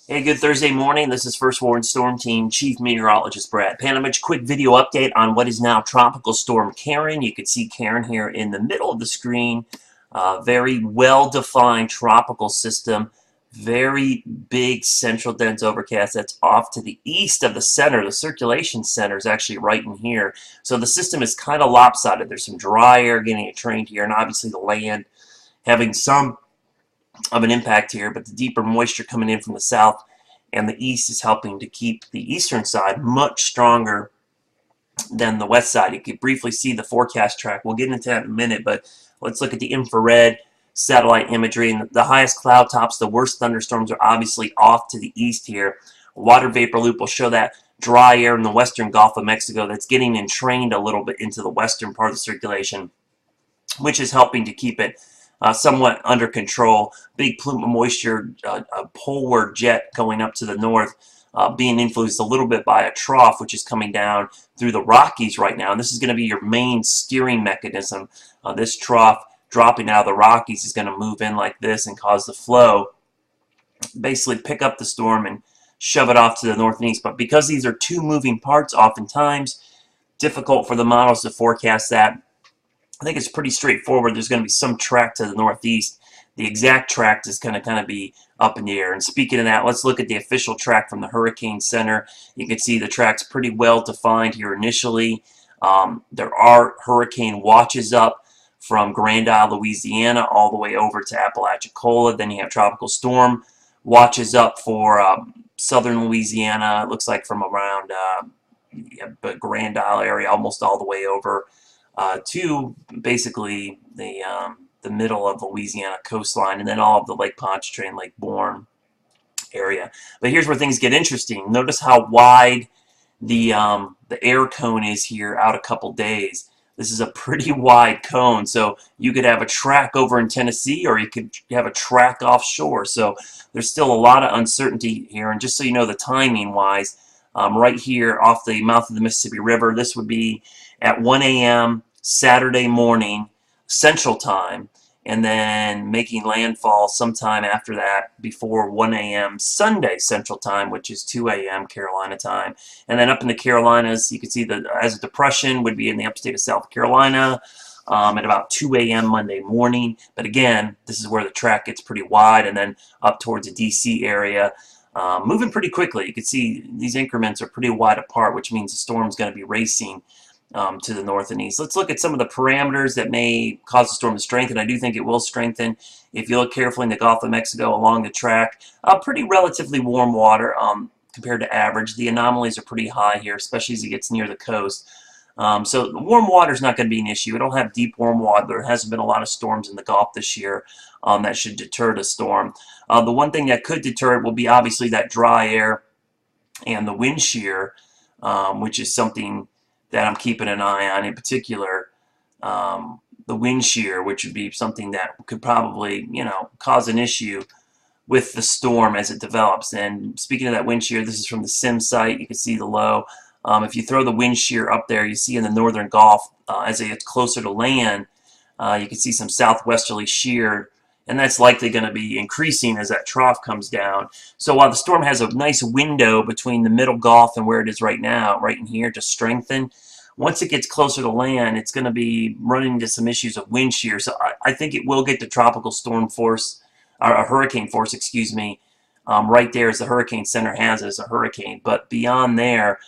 Hey, good Thursday morning. This is First Warn Storm Team Chief Meteorologist Brad Panovich. Quick video update on what is now Tropical Storm Karen. You can see Karen here in the middle of the screen. Very well-defined tropical system. Very big central dense overcast that's off to the east of the center. The circulation center is actually right in here. So the system is kind of lopsided. There's some dry air getting trained here, and obviously the land having some of an impact here, but the deeper moisture coming in from the south and the east is helping to keep the eastern side much stronger than the west side. You can briefly see the forecast track. We'll get into that in a minute, but let's look at the infrared satellite imagery. And the highest cloud tops, the worst thunderstorms are obviously off to the east here. A water vapor loop will show that dry air in the western Gulf of Mexico that's getting entrained a little bit into the western part of the circulation, which is helping to keep it somewhat under control. Big plume of moisture, a poleward jet going up to the north, being influenced a little bit by a trough, which is coming down through the Rockies right now. And this is going to be your main steering mechanism. This trough dropping out of the Rockies is going to move in like this and cause the flow, basically pick up the storm and shove it off to the north and east. But because these are two moving parts, oftentimes difficult for the models to forecast that. I think it's pretty straightforward. There's going to be some track to the northeast. The exact track is going to kind of be up in the air. And speaking of that, let's look at the official track from the Hurricane Center. You can see the track's pretty well defined here initially. There are hurricane watches up from Grand Isle, Louisiana, all the way over to Apalachicola. Then you have tropical storm watches up for southern Louisiana. It looks like from around Grand Isle area, almost all the way over to basically the middle of the Louisiana coastline, and then all of the Lake Pontchartrain, Lake Borgne area. But here's where things get interesting. Notice how wide the air cone is here out a couple days. This is a pretty wide cone, so you could have a track over in Tennessee, or you could have a track offshore. So there's still a lot of uncertainty here. And just so you know, the timing wise, right here off the mouth of the Mississippi River, this would be at 1 a.m. Saturday morning Central Time, and then making landfall sometime after that before 1 a.m. Sunday Central Time, which is 2 a.m. Carolina time. And then up in the Carolinas, you can see that as a depression would be in the upstate of South Carolina at about 2 a.m. Monday morning. But again, this is where the track gets pretty wide, and then up towards the D.C. area. Moving pretty quickly. You can see these increments are pretty wide apart, which means the storm's going to be racing to the north and east. Let's look at some of the parameters that may cause the storm to strengthen. I do think it will strengthen. If you look carefully in the Gulf of Mexico along the track, pretty relatively warm water compared to average. The anomalies are pretty high here, especially as it gets near the coast. So warm water is not going to be an issue. It'll have deep warm water. There hasn't been a lot of storms in the Gulf this year that should deter the storm. The one thing that could deter it will be obviously that dry air and the wind shear, which is something that I'm keeping an eye on. In particular, the wind shear, which would be something that could probably, cause an issue with the storm as it develops. And speaking of that wind shear, this is from the sim site. You can see the low. If you throw the wind shear up there, you see in the northern Gulf, as it gets closer to land, you can see some southwesterly shear, and that's likely going to be increasing as that trough comes down. So while the storm has a nice window between the middle Gulf and where it is right now, right in here, to strengthen, once it gets closer to land, it's going to be running into some issues of wind shear. So I think it will get to tropical storm force, or a hurricane force, excuse me, right there as the Hurricane Center has as a hurricane. But beyond there,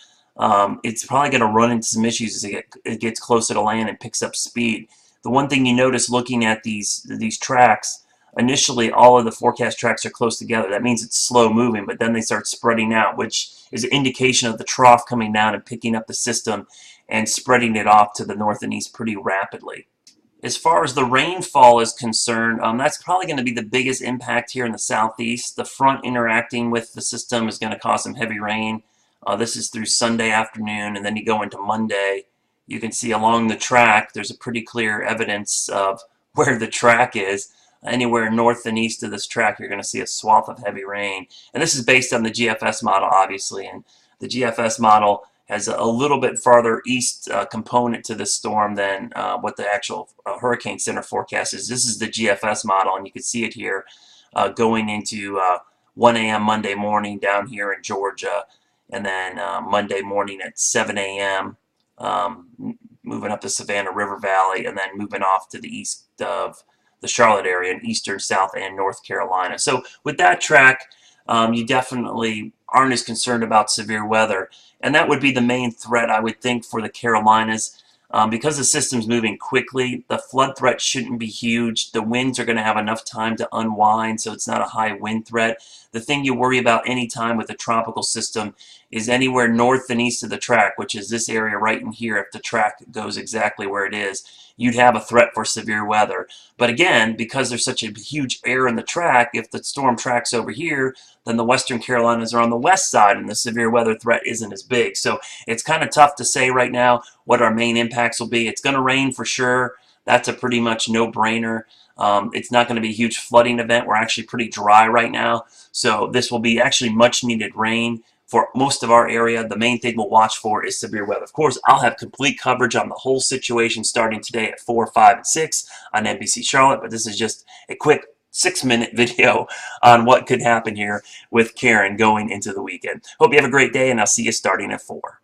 it's probably going to run into some issues as it gets closer to land and picks up speed. The one thing you notice looking at these tracks, initially all of the forecast tracks are close together. That means it's slow moving, but then they start spreading out, which is an indication of the trough coming down and picking up the system and spreading it off to the north and east pretty rapidly. As far as the rainfall is concerned, that's probably going to be the biggest impact here in the southeast. The front interacting with the system is going to cause some heavy rain. This is through Sunday afternoon, and then you go into Monday. You can see along the track, there's a pretty clear evidence of where the track is. Anywhere north and east of this track, you're going to see a swath of heavy rain. And this is based on the GFS model, obviously. And the GFS model has a little bit farther east component to this storm than what the actual Hurricane Center forecast is. This is the GFS model, and you can see it here going into 1 a.m. Monday morning down here in Georgia, and then Monday morning at 7 a.m. Moving up the Savannah River Valley, and then moving off to the east of the Charlotte area in eastern, South, and North Carolina. So with that track, you definitely aren't as concerned about severe weather. And that would be the main threat, I would think, for the Carolinas. Because the system's moving quickly, the flood threat shouldn't be huge. The winds are going to have enough time to unwind, so it's not a high wind threat. The thing you worry about anytime with a tropical system is anywhere north and east of the track, which is this area right in here. If the track goes exactly where it is, you'd have a threat for severe weather. But again, because there's such a huge error in the track, if the storm tracks over here, then the western Carolinas are on the west side and the severe weather threat isn't as big. So it's kind of tough to say right now what our main impacts will be. It's going to rain for sure. That's a pretty much no-brainer. It's not going to be a huge flooding event. We're actually pretty dry right now. So this will be actually much needed rain for most of our area. The main thing we'll watch for is severe weather. Of course, I'll have complete coverage on the whole situation starting today at 4, 5, and 6 on NBC Charlotte, but this is just a quick 6-minute video on what could happen here with Karen going into the weekend. Hope you have a great day, and I'll see you starting at 4.